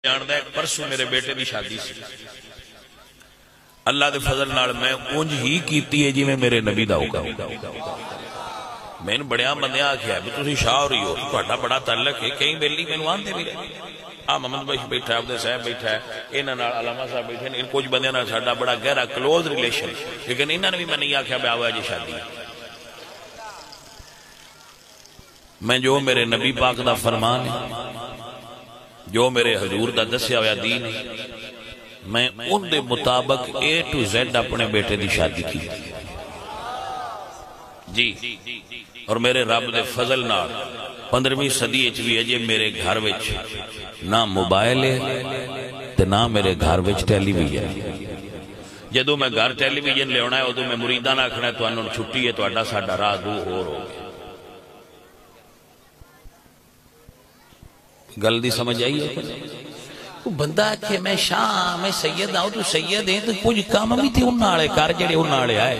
جاندا ہے پرسوں میرے بیٹے دی شادی سی، اللہ دے فضل نال میں اونج ہی کیتی ہے جی میں میرے نبی دا حکم۔ میں نے بڑیا بندے آکھیا بھی تسی شاہ ہو رہی ہو، تہاڈا بڑا تعلق ہے، کئی بیلی مینوں آندے بھی رہے محمد بھائی بیٹھا ہے، عبد صاحب بیٹھا ہے، انہاں نال علامہ صاحب بیٹھے ہیں، کچھ بندیاں نال ساڈا بڑا گہرا کلوز ریلیشن، لیکن انہاں نے بھی میں نہیں آکھیا بھی آو جی شادی۔ میں جو میرے نبی پاک دا فرمان ہے، جو میرے حضور دا دسیا ہویا دین ہے، میں ان دے مطابق A to Z اپنے بیٹے دی شادی کی جی۔ اور میرے رب دے فضل نال 15ویں صدی وچ بھی اجے میرے گھر وچ نہ موبائل ہے تے نہ میرے گھر وچ ٹیلی ویژن۔ جدوں میں گھر ٹیلی ویژن لے آنا ہے ادوں میں مریداں نال آکھنا ہے تانوں چھٹی ہے، تہاڈا ساڈا راہ دو ہور ہو گیا۔ گل دی سمجھ آئی ہے؟ بندہ کہ میں شاہ میں سید آؤں تو سید ہیں تو کچھ کام بھی تھی انہاں والے کر جڑے انہاں والے آئے۔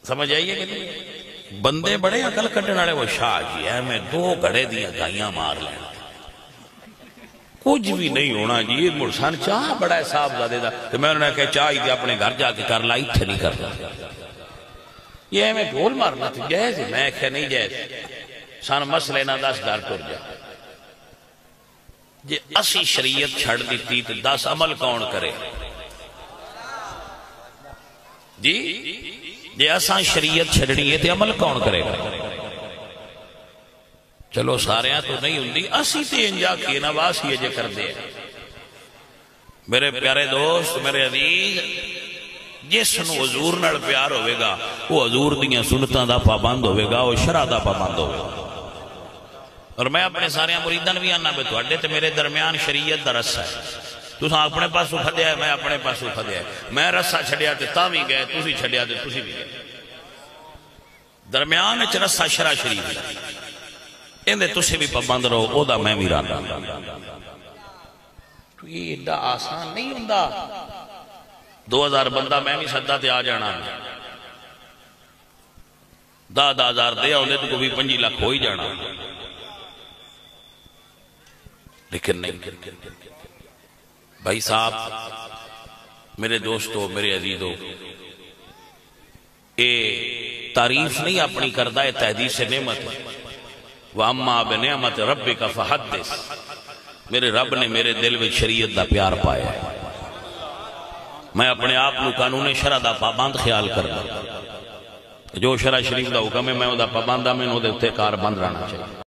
سمجھ آئیے کہ نہیں؟ بندے بڑے عقل کٹنے والے وہ شاہ جی ہے میں 2 گھڑے دیا گائیاں مار لینا، کچھ بھی نہیں ہونا جی۔ یہ مرسان چاہ بڑا ہے صاحب زادے دا، تو میں انہوں نے کہا چاہ ہی اپنے گھر جا کے کر لائی تھے نہیں کرتا، یہ ہمیں ڈھول مارنا تھی جائز ہے؟ میں کہا نہیں جائز، سان مسئلے نہ 10 گھر ٹر جا جی۔ اسی شریعت چھڑ دیتی تو 10 عمل کون کرے جی؟ جی اساں شریعت چھڑنی ہے تو عمل کون کرے گا؟ چلو سارے تو نہیں ہوندی، اسی تے انجا کیے نواز ہی اجے کر دے۔ میرے پیارے دوست، میرے عزیز، جس نو حضور نال پیار ہوئے گا وہ حضور دیاں سنتاں دا پابند ہوئے گا، وہ شرع دا پابند ہوئے گا۔ اور میں اپنے سارے مریدان بھی آنا بے تواڈے تے میرے درمیان شریعت دا رسہ ہے، تساں اپنے پاسوں پھدیا ہے، میں اپنے پاسوں پھدیا ہے، میں رسہ چھڑیا تے تاں بھی گئے، تسی چھڑیا تے تسی بھی گئے، درمیان وچ رسہ شرع شریف ہے، اندے تسی بھی پابند رہو، او دا میں بھی رانا۔ تو یہ ایڈا آسان نہیں ہوندا 2000 بندہ میں بھی سدا تے آ جانا، 10,000 دے آؤندے تو کوئی 5 لاکھ ہو ہی جانا، لیکن نہیں۔ بھائی صاحب، میرے دوستو، میرے عزیزو، اے تعریف نہیں اپنی کردہ، اے تحدیث نعمت ہے۔ وَأَمَّا بِنِعْمَتِ رَبِّكَ فَحَدِّث۔ میرے رب نے میرے دل میں شریعت دا پیار پایا ہے، میں اپنے آپ نو قانون شرع دا پابند خیال کرنا، جو شرع شریف دا حکم ہے میں وہ دا پابندہ میں انہوں دے اتے کار بند رہنا چاہیے۔